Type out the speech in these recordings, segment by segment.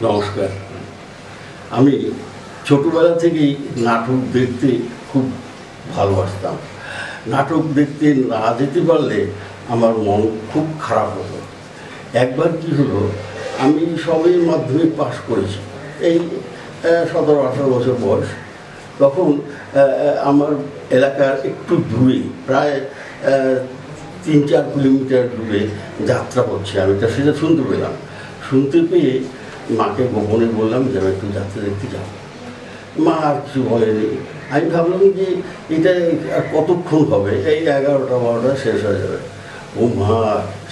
নমস্কার। আমি ছোটোবেলা থেকেই নাটক দেখতে খুব ভালোবাসতাম। নাটক দেখতে না যেতে পারলে আমার মন খুব খারাপ হতো। একবার কী হলো, আমি সবে মাধ্যমিক পাশ করেছি, এই 17-18 বছর বয়স। তখন আমার এলাকার একটু দূরে, প্রায় 3-4 কিলোমিটার দূরে যাত্রা করছে। আমি সেটা শুনতে পেলাম। শুনতে পেয়ে মাকে গোপনে বললাম যে আমি একটু যাত্রা দেখতে যাব। মা আর কিছু বলেনি। আমি ভাবলাম যে এটা আর কতক্ষণ হবে, এই 11টা-12টা শেষ হয়ে যাবে। ও মা,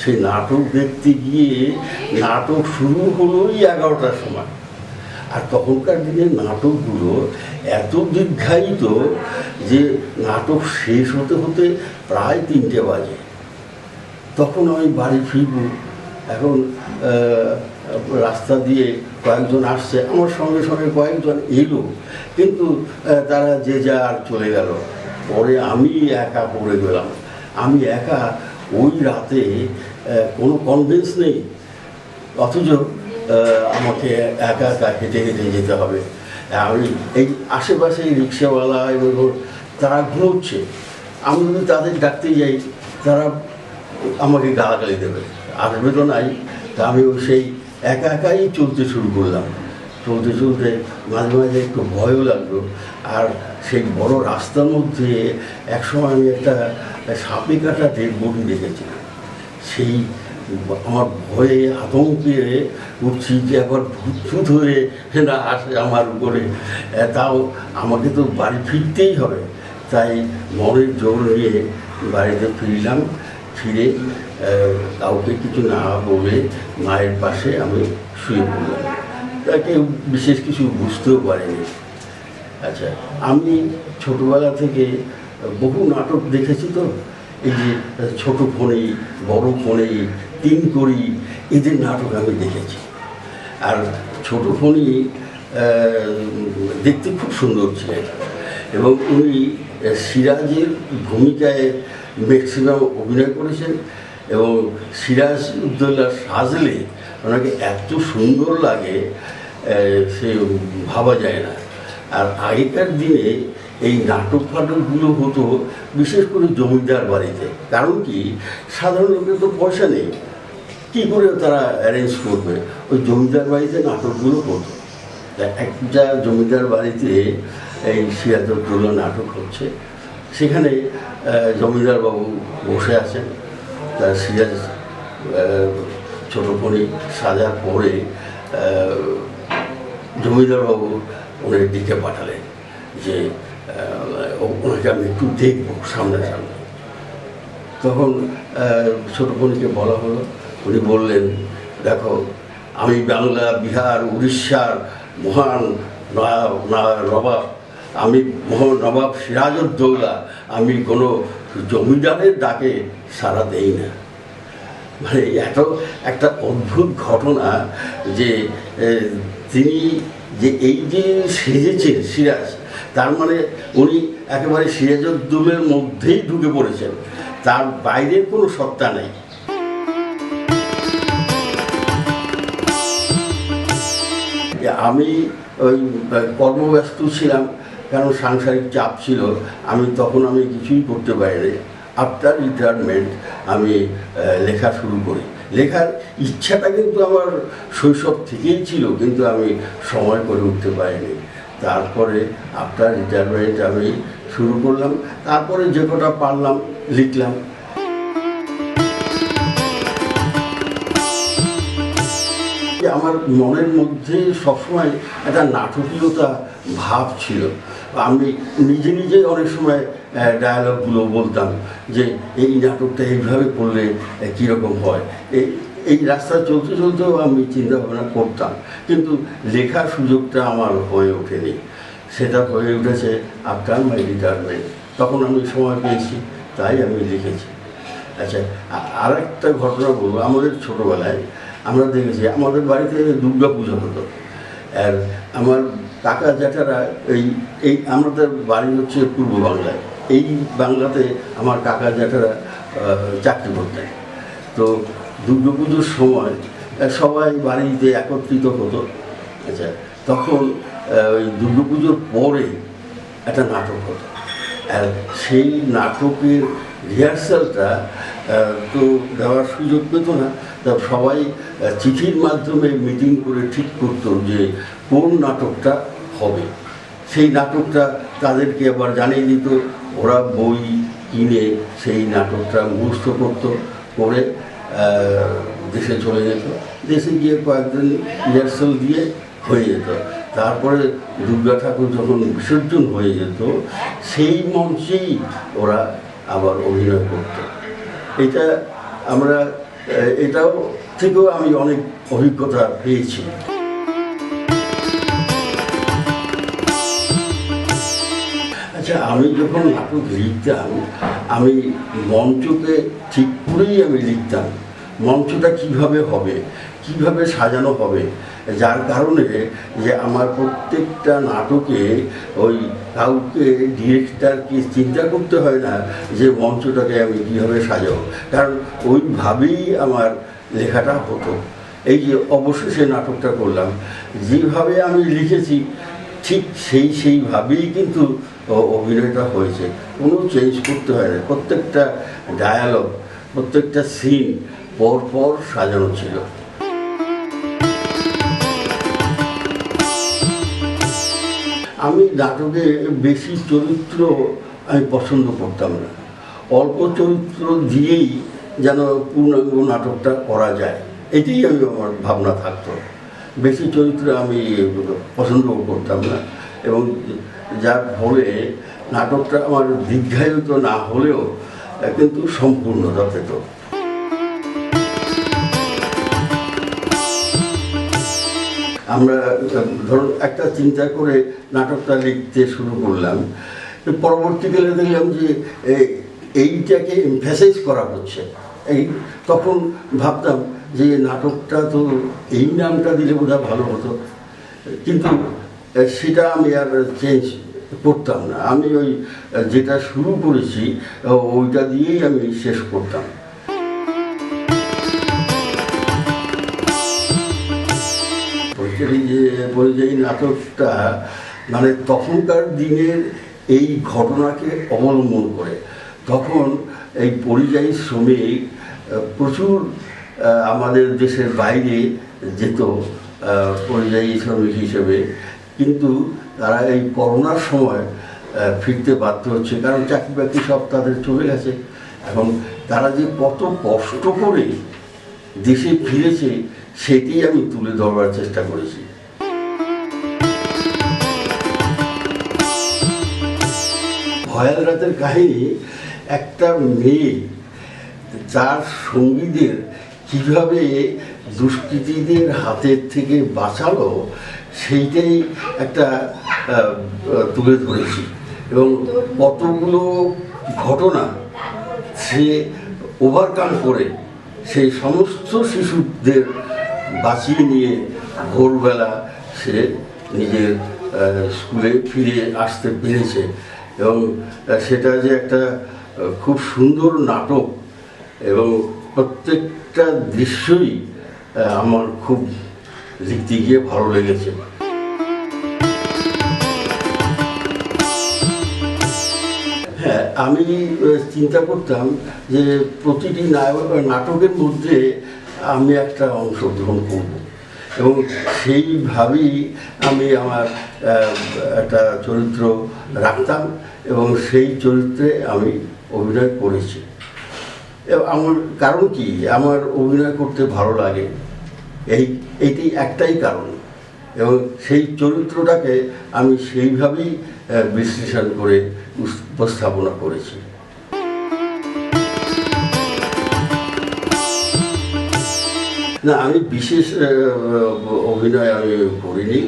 সেই নাটক দেখতে গিয়ে নাটক শুরু হলোই 11টার সময়। আর তখনকার দিনের নাটকগুলো এত দীর্ঘায়িত যে নাটক শেষ হতে হতে প্রায় 3টে বাজে। তখন আমি বাড়ি ফিরব। এখন রাস্তা দিয়ে কয়েকজন আসছে, আমার সঙ্গে সঙ্গে কয়েকজন এলো, কিন্তু তারা যে যার চলে গেল। পরে আমি একা পড়ে গেলাম। আমি একা ওই রাতে, কোনো কনভেন্স নেই, অথচ আমাকে একা একা হেঁটে হেঁটে যেতে হবে। আমি এই আশেপাশে রিক্সাওয়ালা এবং তারা ঘুমোচ্ছে। আমি যদি তাদের ডাকতে যাই, তারা আমাকে গালাগালি দেবে, আসবে তো নাই। তা আমি সেই একা একাই চলতে শুরু করলাম। চলতে চলতে মাঝে মাঝে একটু ভয়ও লাগলো। আর সেই বড় রাস্তার মধ্যে একসময় আমি একটা সাপে কাটা ডেড বডি দেখেছিলাম। সেই আমার ভয়ে আতঙ্কে উঠছি যে একবার ভূত হয়ে না আসে আমার উপরে। তাও আমাকে তো বাড়ি ফিরতেই হবে। তাই মনের জোর নিয়ে বাড়িতে ফিরলাম। ফিরে কাউকে কিছু না বলে মায়ের পাশে আমি শুয়ে পড়লাম। তাকে বিশেষ কিছু বুঝতেও পারিনি। আচ্ছা, আমি ছোটোবেলা থেকে বহু নাটক দেখেছি। তো এই যে ছোটো ফণী, বড় ফণী, 3 কড়ি, এদের নাটক আমি দেখেছি। আর ছোটো ফণী দেখতে খুব সুন্দর ছিলেন এবং উনি সিরাজের ভূমিকায় ম্যাক্সিমাম অভিনয় করেছেন। এবং সিরাজ উদ্দৌলা সাজলে ওনাকে এত সুন্দর লাগে, সে ভাবা যায় না। আর আগেকার দিনে এই নাটক ফাটকগুলো হতো বিশেষ করে জমিদার বাড়িতে। কারণ কি, সাধারণ লোকের তো পয়সা নেই, কী করে তারা অ্যারেঞ্জ করবে? ওই জমিদার বাড়িতে নাটকগুলো হতো। একটা জমিদার বাড়িতে এই সিরাজউদ্দৌলা নাটক হচ্ছে, সেখানে জমিদারবাবু বসে আছেন। তার সিরাজ ছোটো ফণী সাজার পরে জমিদারবাবু ওনার দিকে পাঠালেন যে ওনাকে আমি একটু দেখবো সামনাসামনি। তখন ছোটো ফণীকে বলা হলো। উনি বললেন, দেখো, আমি বাংলা, বিহার, উড়িষ্যার মহান নবাব, আমি মহান নবাব সিরাজউদ্দৌলা, আমি কোনো জমিদারের ডাকে সাড়া দেই না। মানে এত একটা অদ্ভুত ঘটনা যে তিনি যে এই যে সেজেছেন সিরাজ, তার মানে উনি একেবারে সিরাজউদ্দৌলার মধ্যেই ঢুকে পড়েছেন, তার বাইরের কোনো সত্তা নেই। আমি ওই কর্মব্যস্ত ছিলাম, কারণ সাংসারিক চাপ ছিল। আমি কিছুই করতে পারিনি। আফটার রিটায়ারমেন্ট আমি লেখা শুরু করি। লেখার ইচ্ছাটা কিন্তু আমার শৈশব থেকেই ছিল, কিন্তু আমি সময় করে উঠতে পারিনি। তারপরে আফটার রিটায়ারমেন্ট আমি শুরু করলাম। তারপরে যে কটা পারলাম লিখলাম। আমার মনের মধ্যে সবসময় একটা নাটকীয়তা ভাব ছিল। আমি নিজে নিজে অনেক সময় ডায়ালগগুলো বলতাম যে এই নাটকটা এইভাবে করলে কীরকম হয়। এই রাস্তায় চলতে চলতেও আমি চিন্তা ভাবনা করতাম, কিন্তু লেখার সুযোগটা আমার হয়ে ওঠেনি। সেটা হয়ে উঠেছে আফটার মাই রিটায়ারমেন্ট। তখন আমি সময় পেয়েছি, তাই আমি লিখেছি। আচ্ছা, আর একটা ঘটনা বলবো। আমাদের ছোটোবেলায় আমরা দেখেছি, আমাদের বাড়িতে দুর্গা পুজো হতো। আর আমার কাকা জ্যাঠারা এই আমাদের বাড়ি হচ্ছে পূর্ব বাংলায়। এই বাংলাতে আমার কাকা জ্যাঠারা চাকরি করতেন। তো দুর্গা পুজোর সময় সবাই বাড়িতে একত্রিত হতো। আচ্ছা, তখন ওই দুর্গাপুজোর পরে একটা নাটক হতো, আর সেই নাটকের রিহার্সালটা তো দেওয়ার সুযোগ পেত না। তা সবাই চিঠির মাধ্যমে মিটিং করে ঠিক করতো যে কোন নাটকটা হবে। সেই নাটকটা তাদেরকে আবার জানিয়ে দিত, ওরা বই কিনে সেই নাটকটা মুখস্থ করতো, করে দেশে চলে যেত। দেশে গিয়ে কয়েকদিন রিহার্সাল দিয়ে হয়ে যেত। তারপরে দুর্গা ঠাকুর যখন বিসর্জন হয়ে যেত, সেই মঞ্চেই ওরা আবার অভিনয় করত। এটা আমরা এটাও থেকেও আমি অনেক অভিজ্ঞতা পেয়েছি। আচ্ছা, আমি যখন নাটক লিখতাম, আমি মঞ্চকে ঠিক করেই আমি লিখতাম, মঞ্চটা কিভাবে হবে, কিভাবে সাজানো হবে, যার কারণে যে আমার প্রত্যেকটা নাটকে ওই কাউকে ডিরেক্টরকে চিন্তা করতে হয় না যে মঞ্চটাকে আমি কীভাবে সাজাবো, কারণ ওইভাবেই আমার লেখাটা হতো। এই যে অবশেষে নাটকটা করলাম, যেভাবে আমি লিখেছি ঠিক সেইভাবেই কিন্তু অভিনয়টা হয়েছে, কোনো চেঞ্জ করতে হয় না। প্রত্যেকটা ডায়ালগ, প্রত্যেকটা সিন পর সাজানো ছিল। আমি নাটকে বেশি চরিত্র আমি পছন্দ করতাম না, অল্প চরিত্র দিয়েই যেন পূর্ণাঙ্গ নাটকটা করা যায়, এটাই আমার ভাবনা থাকতো। বেশি চরিত্র আমি পছন্দ করতাম না, এবং যার ফলে নাটকটা আমার দীর্ঘায়িত না হলেও কিন্তু সম্পূর্ণতা পেত। আমরা ধরুন একটা চিন্তা করে নাটকটা লিখতে শুরু করলাম, পরবর্তীকালে দেখলাম যে এইটাকে এমফাসাইজ করা হচ্ছে। তখন ভাবতাম যে নাটকটা তো এই নামটা দিলে বোধহয় ভালো হতো, কিন্তু সেটা আমি আর চেঞ্জ করতাম না। আমি ওই যেটা শুরু করেছি ওইটা দিয়েই আমি শেষ করতাম। পরিযায়ী নাটকটা মানে তখনকার দিনের এই ঘটনাকে অবলম্বন করে। তখন এই পরিযায়ী শ্রমিক প্রচুর আমাদের দেশের বাইরে যেত পরিযায়ী শ্রমিক হিসেবে, কিন্তু তারা এই করোনার সময় ফিরতে বাধ্য হচ্ছে, কারণ চাকরি বাকরি সব তাদের চলে গেছে। এখন তারা যে কত কষ্ট করে দেশে ফিরেছে সেটি আমি তুলে ধরবার চেষ্টা করেছি। ভয়াল রাতের কাহিনী একটা মেয়ে তার সঙ্গীদের কিভাবে দুষ্কৃতীদের হাতের থেকে বাঁচালো সেইটাই একটা তুলে ধরেছি, এবং কতগুলো ঘটনা সে ওভারকাম করে সেই সমস্ত শিশুদের বাঁচিয়ে নিয়ে ভোরবেলা সে নিজের স্কুলে ফিরে আসতে পেরেছে। এবং সেটা যে একটা খুব সুন্দর নাটক, এবং প্রত্যেকটা দৃশ্যই আমার খুব লিখতে গিয়ে ভালো লেগেছে। হ্যাঁ, আমি চিন্তা করতাম যে প্রতিটি নাটকের মধ্যে আমি একটা অংশগ্রহণ করব, এবং সেইভাবেই আমি আমার একটা চরিত্র রাখতাম, এবং সেই চরিত্রে আমি অভিনয় করেছি। আমার কারণ কি, আমার অভিনয় করতে ভালো লাগে, এইটি একটাই কারণ, এবং সেই চরিত্রটাকে আমি সেইভাবেই বিশ্লেষণ করে উপস্থাপনা করেছি। না, আমি বিশেষ অভিনয় আমি করিনি,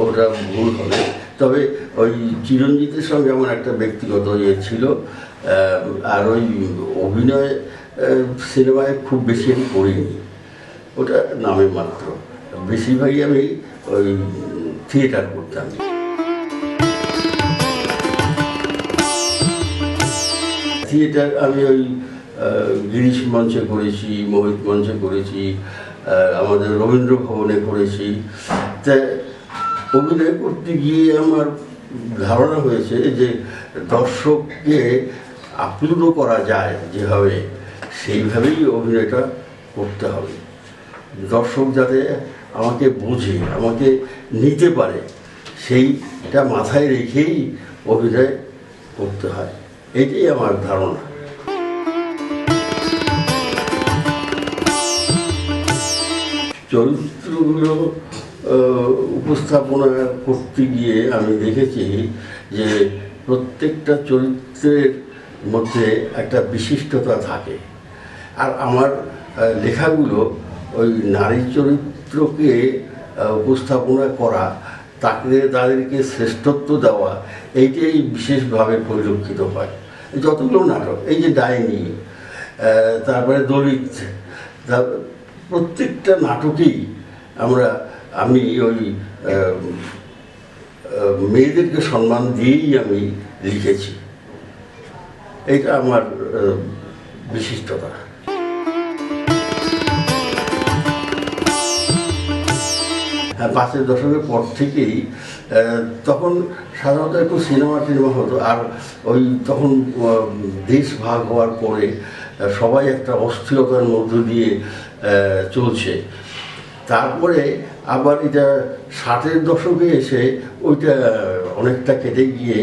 ওটা ভুল হবে। তবে ওই চিরঞ্জিতের সঙ্গে আমার একটা ব্যক্তিগত ইয়ে ছিল, আর ওই অভিনয় সিনেমায় খুব বেশি আমি করিনি, ওটা নামে মাত্র। বেশিরভাগই আমি ওই থিয়েটার করতাম। থিয়েটার আমি ওই গিরিশ মঞ্চে করেছি, মোহিত মঞ্চে করেছি, আমাদের রবীন্দ্র ভবনে করেছি। তা অভিনয় করতে গিয়ে আমার ধারণা হয়েছে যে দর্শককে আপ্লুত করা যায় যেভাবে, সেইভাবেই অভিনয়টা করতে হবে। দর্শক যাতে আমাকে বোঝে, আমাকে নিতে পারে, সেইটা মাথায় রেখেই অভিনয় করতে হয়, এটাই আমার ধারণা। চরিত্রগুলো উপস্থাপনা করতে গিয়ে আমি দেখেছি যে প্রত্যেকটা চরিত্রের মধ্যে একটা বিশিষ্টতা থাকে। আর আমার লেখাগুলো ওই নারী চরিত্রকে উপস্থাপনা করা, তাদেরকে শ্রেষ্ঠত্ব দেওয়া, এইটাই বিশেষভাবে পরিলক্ষিত হয় যতগুলো নাটক। এই যে ডাইনি, তারপরে দলিত, প্রত্যেকটা নাটকেই আমি ওই মেয়েদেরকে সম্মান দিয়েই আমি লিখেছি। এটা আমার বিশিষ্টতা। হ্যাঁ, 5-এর দশকের পর থেকেই তখন সাধারণত একটু সিনেমা হতো। আর ওই তখন দেশ ভাগ হওয়ার পরে সবাই একটা অস্থিরতার মধ্য দিয়ে চলছে। তারপরে আবার এটা 60-এর দশকে এসে ওইটা অনেকটা কেটে গিয়ে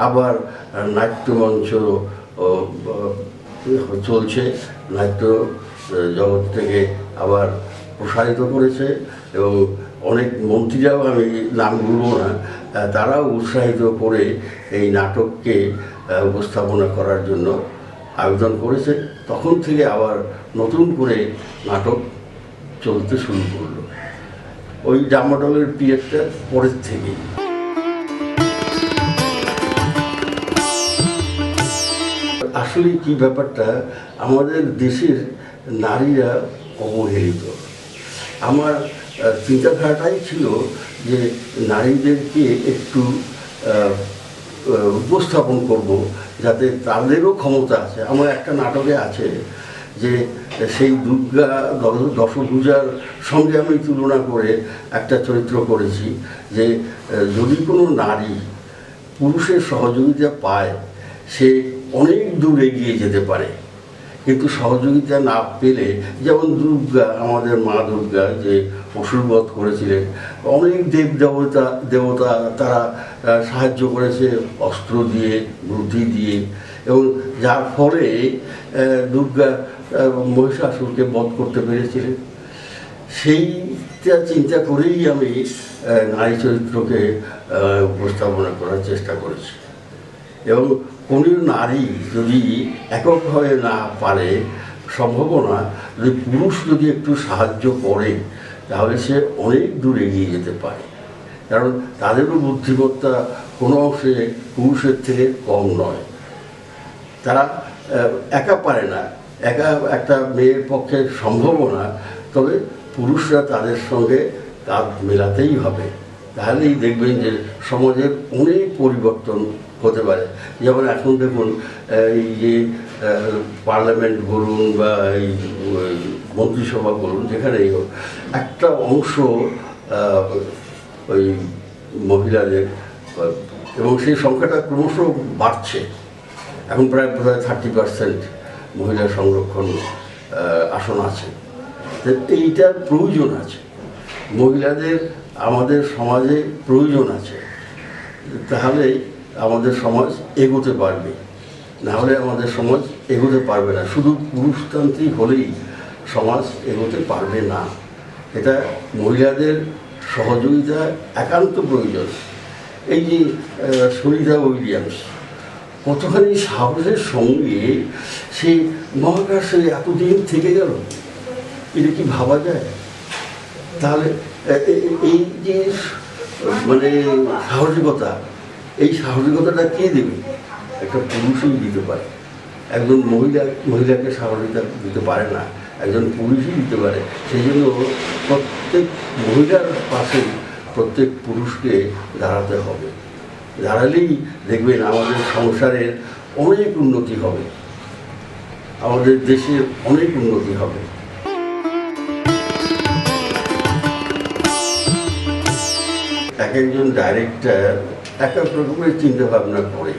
আবার নাট্যমঞ্চ চলছে, নাট্য জগৎটাকে আবার প্রসারিত করেছে এবং অনেক মন্ত্রীরাও, আমি নাম বলবো না, তারাও উৎসাহিত করে এই নাটককে উপস্থাপনা করার জন্য আবেদন করেছে। তখন থেকে আবার নতুন করে নাটক চলতে শুরু করলো, ওই ডামাডোলের পিরিয়ডটা পরের থেকেই। আসলে কি ব্যাপারটা, আমাদের দেশের নারীরা অবহেলিত। আমার চিন্তাধারাটাই ছিল যে নারীদেরকে একটু উপস্থাপন করব, যাতে তাদেরও ক্ষমতা আছে। আমার একটা নাটকে আছে যে সেই দুর্গা দশভূজার সঙ্গে আমি তুলনা করে একটা চরিত্র করেছি যে যদি কোনো নারী পুরুষের সহযোগিতা পায়, সে অনেক দূর এগিয়ে যেতে পারে। কিন্তু সহযোগিতা না পেলে, যেমন দুর্গা, আমাদের মা দুর্গা যে অসুরবধ করেছিলেন, অনেক দেবতা তারা সাহায্য করেছে অস্ত্র দিয়ে, বুদ্ধি দিয়ে, এবং যার ফলে দুর্গা মহিষাসুরকে বধ করতে পেরেছিলেন। সেইটা চিন্তা করেই আমি নারী চরিত্রকে উপস্থাপনা করার চেষ্টা করেছি। এবং কোনো নারী যদি এককভাবে না পারে, সম্ভাবনা যদি পুরুষ যদি একটু সাহায্য করে, তাহলে সে অনেক দূর এগিয়ে যেতে পারে। কারণ তাদেরও বুদ্ধিমত্তা কোনো অংশে পুরুষের থেকে কম নয়। তারা একা পারে না, একা একটা মেয়ের পক্ষে সম্ভবও না। তবে পুরুষরা তাদের সঙ্গে কাঁধ মেলাতেই হবে, তাহলেই দেখবেন যে সমাজের অনেক পরিবর্তন হতে পারে। যেমন এখন দেখুন, এই যে পার্লামেন্ট বলুন বা এই মন্ত্রিসভা বলুন, যেখানেই হোক, একটা অংশ ওই মহিলাদের, এবং সেই সংখ্যাটা ক্রমশ বাড়ছে। এখন প্রায় 30% মহিলা সংরক্ষণ আসন আছে। এইটার প্রয়োজন আছে, মহিলাদের আমাদের সমাজে প্রয়োজন আছে। তাহলে আমাদের সমাজ এগোতে পারবে, নাহলে আমাদের সমাজ এগোতে পারবে না। শুধু পুরুষতান্ত্রিক হলেই সমাজ এগোতে পারবে না। এটা মহিলাদের সহযোগিতা একান্ত প্রয়োজন। এই যে সুনিতা উইলিয়ামস কতখানি সাহসের সঙ্গে সে মহাকাশে এতদিন থেকে গেল, এটা কি ভাবা যায়? তাহলে এই যে মানে সাহসিকতা, এই সাহসিকতাটা কে দেবে? একটা পুরুষই দিতে পারে। একজন মহিলাকে সাহসিকতা দিতে পারে না, একজন পুরুষই দিতে পারে। সেই জন্য প্রত্যেক মহিলার পাশে প্রত্যেক পুরুষকে দাঁড়াতে হবে। দাঁড়ালেই দেখবেন আমাদের সংসারের অনেক উন্নতি হবে। আমাদের দেশের অনেক উন্নতি হবে। এক একজন ডাইরেক্টর এক এক রকমের চিন্তাভাবনা করে,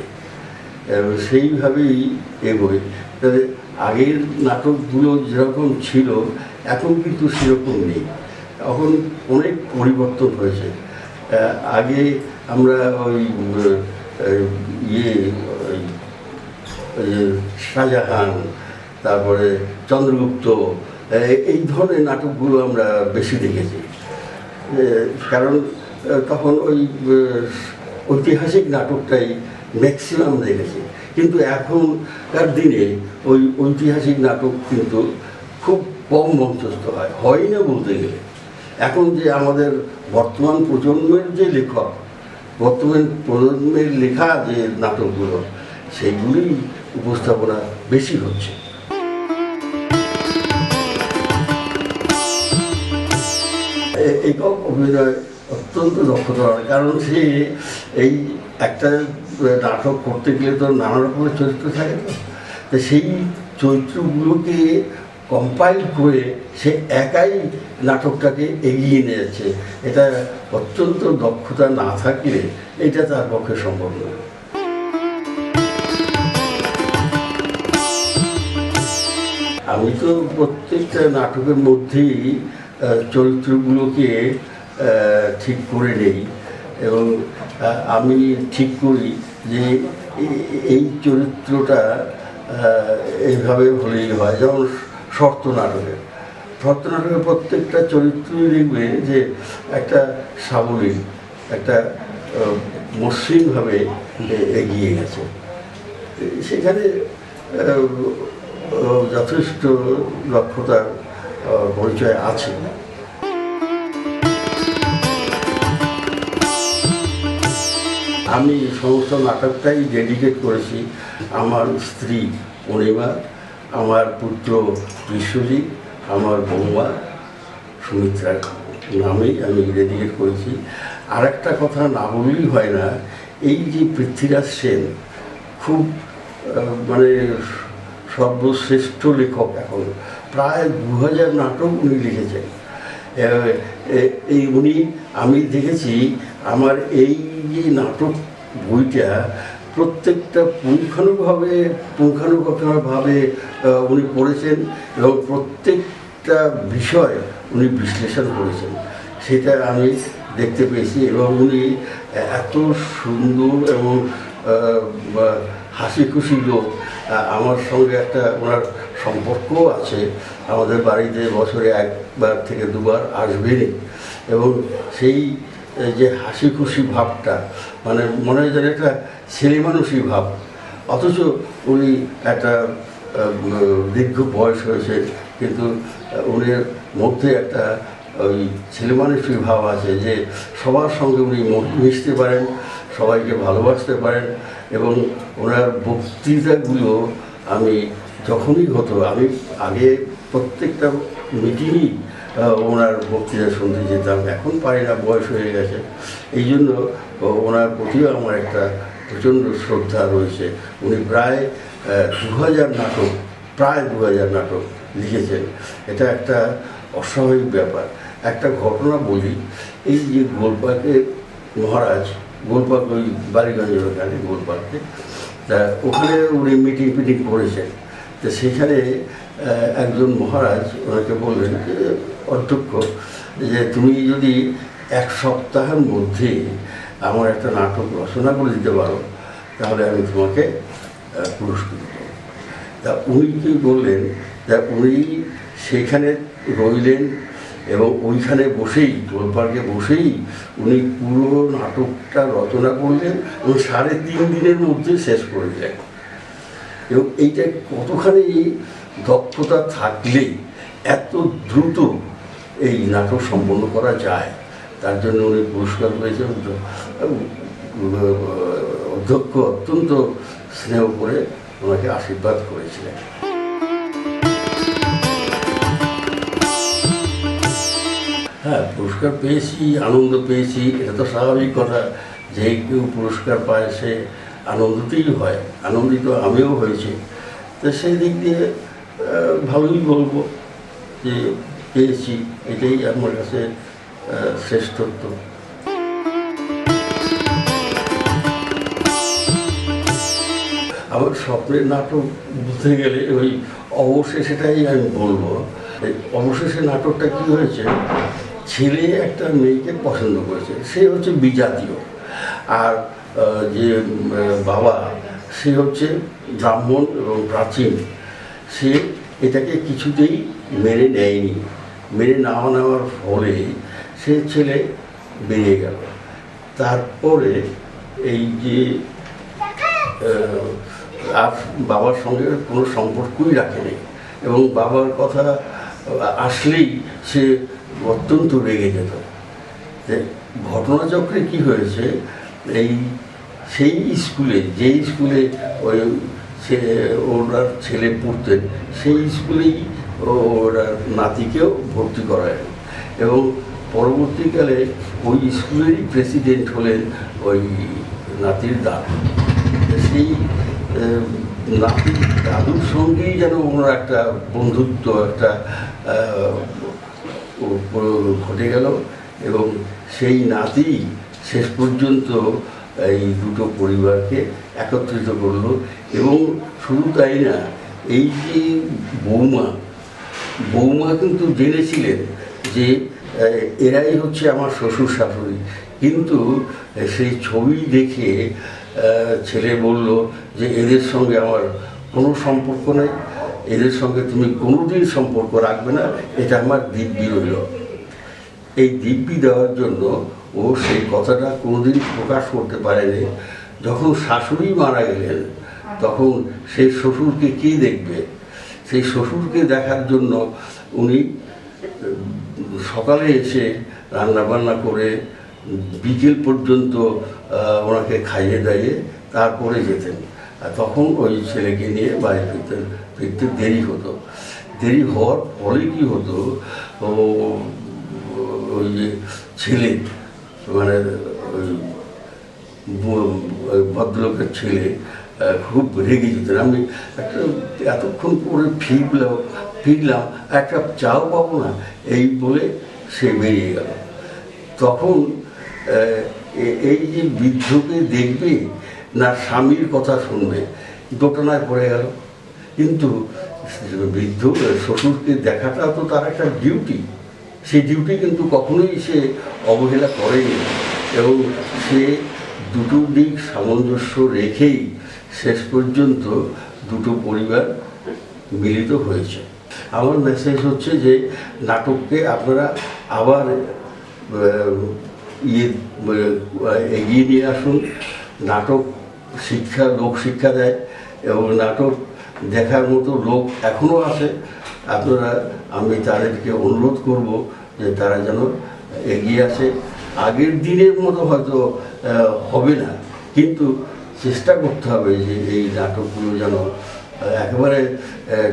সেইভাবেই এগোয়। তবে আগের নাটকগুলো যেরকম ছিল এখন কিন্তু সেরকম নেই, এখন অনেক পরিবর্তন হয়েছে। আগে আমরা ওই শাহজাহান, তারপরে চন্দ্রগুপ্ত, এই ধরনের নাটকগুলো আমরা বেশি দেখেছি, কারণ তখন ওই ঐতিহাসিক নাটকটাই ম্যাক্সিমাম দেখেছি। কিন্তু এখনকার দিনে ওই ঐতিহাসিক নাটক কিন্তু খুব কম মঞ্চস্থ হয় না বলতে গেলে। এখন যে আমাদের বর্তমান প্রজন্মের যে লেখক, বর্তমান প্রজন্মের লেখা যে নাটকগুলো, সেইগুলি উপস্থাপনা বেশি হচ্ছে। একক অভিনয় অত্যন্ত দক্ষতা, কারণ সে এই একটা নাটক করতে গেলে তো নানা রকমের চরিত্র থাকে, তো সেই চরিত্রগুলোকে কম্পাইল করে সে একাই নাটকটাকে এগিয়ে নিয়ে যাচ্ছে। এটা অত্যন্ত দক্ষতা না থাকলে এটা তার পক্ষে সম্ভব নয়। আমি তো প্রত্যেকটা নাটকের মধ্যেই চরিত্রগুলোকে ঠিক করে নেই, এবং আমি ঠিক করি যে এই চরিত্রটা এইভাবে হলেই হয়। যেমন শর্ত নাটকের প্রত্যেকটা চরিত্রই দেখবে যে একটা সাবলীল, একটা মসৃণভাবে এগিয়ে গেছে, সেখানে যথেষ্ট দক্ষতার পরিচয় আছে। আমি সমস্ত নাটকটাই ডেডিকেট করেছি আমার স্ত্রী অনিমা, আমার পুত্র বিশ্বজিৎ, আমার বৌমা সুমিত্রার নামেই আমি ডেডিকেট করেছি। আর একটা কথা না বললেই হয় না, এই যে পৃথ্বীরাজ সেন খুব মানে সর্বশ্রেষ্ঠ লেখক, এখন প্রায় 2000 নাটক উনি লিখেছেন। উনি, আমি দেখেছি আমার এই যে নাটক বইটা প্রত্যেকটা পুঙ্খানুপুঙ্খভাবে উনি পড়েছেন, এবং প্রত্যেকটা বিষয় উনি বিশ্লেষণ করেছেন, সেটা আমি দেখতে পেয়েছি। এবং উনি এত সুন্দর এবং হাসি খুশি লোক। আমার সঙ্গে একটা ওনার সম্পর্কও আছে, আমাদের বাড়িতে বছরে 1বার থেকে 2বার আসবেনই, এবং সেই যে হাসি খুশি ভাবটা, মানে মনে হয় যেন একটা ছেলে মানুষই ভাব, অথচ উনি একটা দীর্ঘ বয়স হয়েছে, কিন্তু উনির মধ্যে একটা ওই ছেলে মানুষই ভাব আছে, যে সবার সঙ্গে উনি মিশতে পারেন, সবাইকে ভালোবাসতে পারেন। এবং ওনার বক্তৃতাগুলো আমি যখনই হতো, আমি আগে প্রত্যেকটা মিটিংই ওনার বক্তৃতা শুনতে যেতাম, এখন পারি না, বয়স হয়ে গেছে। এই জন্য ওনার প্রতিও আমার একটা প্রচণ্ড শ্রদ্ধা রয়েছে। উনি প্রায় 2000 নাটক লিখেছেন, এটা একটা অস্বাভাবিক ব্যাপার। একটা ঘটনা বলি, এই যে গোলপার্কের মহারাজ, গোলপার্ক ওই বালিগঞ্জের ওখানে গোলপার্কে, তা ওখানে উনি মিটিং করেছেন। তো সেখানে একজন মহারাজ ওনাকে বললেন যে, অধ্যক্ষ, যে তুমি যদি 1 সপ্তাহের মধ্যে আমার একটা নাটক রচনা করে দিতে পারো, তাহলে আমি তোমাকে পুরস্কৃত করব। তা উনি কি বললেন, তা উনি সেখানে রইলেন, এবং ওইখানে বসেই, গোলপার্কে বসেই উনি পুরো নাটকটা রচনা করলেন, এবং 3.5 দিনের মধ্যে শেষ করে দিলেন। এবং এইটা কতখানি দক্ষতা থাকলে এত দ্রুত এই নাটক সম্পন্ন করা যায়, তার জন্য উনি পুরস্কার পেয়েছেন। অধ্যক্ষ অত্যন্ত স্নেহ করে ওনাকে আশীর্বাদ করেছিলেন। হ্যাঁ, পুরস্কার পেয়েছি, আনন্দ পেয়েছি, এটা তো স্বাভাবিক কথা। যে কেউ পুরস্কার পায় সে আনন্দতেই হয়, আনন্দিত আমিও হয়েছি। তো সেই দিক দিয়ে ভালোই বলবো যে পেয়েছি, এটাই আমার কাছে শ্রেষ্ঠত্ব। আমার স্বপ্নের নাটক বলতে গেলে ওই অবশেষেটাই আমি বলবো। অবশেষে নাটকটা কি হয়েছে, ছেলে একটা মেয়েকে পছন্দ করেছে, সে হচ্ছে বিজাতীয়, আর যে বাবা সে হচ্ছে ব্রাহ্মণ এবং প্রাচীন। সে এটাকে কিছুতেই মেনে নেয়নি, মেনে না নেওয়ার ফলে সে ছেলে বেরিয়ে গেল। তারপরে এই যে আর বাবার সঙ্গে কোনো সম্পর্কই রাখেনি, এবং বাবার কথা আসলেই সে অত্যন্ত রেগে যেত। ঘটনাচক্রে কি হয়েছে, এই সেই স্কুলে, যেই স্কুলে ওই ওনার ছেলে পড়তেন, সেই স্কুলেই ওনার নাতিকেও ভর্তি করায়, এবং পরবর্তীকালে ওই স্কুলেরই প্রেসিডেন্ট হলেন ওই নাতির দাদু। সেই নাতির দাদুর সঙ্গেই যেন ওনার একটা বন্ধুত্ব একটা ঘটে গেল, এবং সেই নাতি শেষ পর্যন্ত এই দুটো পরিবারকে একত্রিত করলো। এবং শুধু তাই না, এই যে বৌমা কিন্তু জেনেছিলেন যে এরাই হচ্ছে আমার শ্বশুর শাশুড়ি, কিন্তু সেই ছবি দেখে ছেলে বলল যে এদের সঙ্গে আমার কোনো সম্পর্ক নেই, এদের সঙ্গে তুমি কোনোদিন সম্পর্ক রাখবে না, এটা আমার দিব্যি রইল। এই দিব্যি দেওয়ার জন্য ও সেই কথাটা কোনোদিন প্রকাশ করতে পারেনি। যখন শাশুড়ি মারা গেলেন, তখন সেই শ্বশুরকে কে দেখবে? সেই শ্বশুরকে দেখার জন্য উনি সকালে এসে রান্নাবান্না করে বিকেল পর্যন্ত ওনাকে খাইয়ে দাইয়ে তারপরে যেতেন। আর তখন ওই ছেলেকে নিয়ে বাড়ি ফিরতে দেরি হতো। দেরি হওয়ার ফলে কী হতো, ওই যে ছেলে মানে ওই ভদ্রলোকের ছেলে খুব রেগে যেতেন। আমি একটা এতক্ষণ পরে ফিরলাম একটা চাও পাবো না, এই বলে সে বেরিয়ে গেল। তখন এই যে বৃদ্ধকে দেখবে না স্বামীর কথা শুনবে, দোটানায় পড়ে গেল। কিন্তু বৃদ্ধ শ্বশুরকে দেখাটা তো তার একটা ডিউটি, সেই ডিউটি কিন্তু কখনোই সে অবহেলা করেনি, এবং সে দুটো দিক সামঞ্জস্য রেখেই শেষ পর্যন্ত দুটো পরিবার মিলিত হয়েছে। আমার মেসেজ হচ্ছে যে নাটককে আপনারা আবার এগিয়ে নিয়ে আসুন। নাটক লোকশিক্ষা দেয়, এবং নাটক দেখার মতো লোক এখনও আছে। আমি তাদেরকে অনুরোধ করব যে তারা যেন এগিয়ে আসে। আগের দিনের মতো হয়তো হবে না, কিন্তু চেষ্টা করতে হবে যে এই নাটকগুলো যেন একেবারে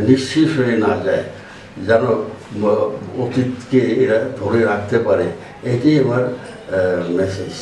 নিঃশেষ হয়ে না যায়, যেন অতীতকে এরা ধরে রাখতে পারে। এটাই আমার মেসেজ।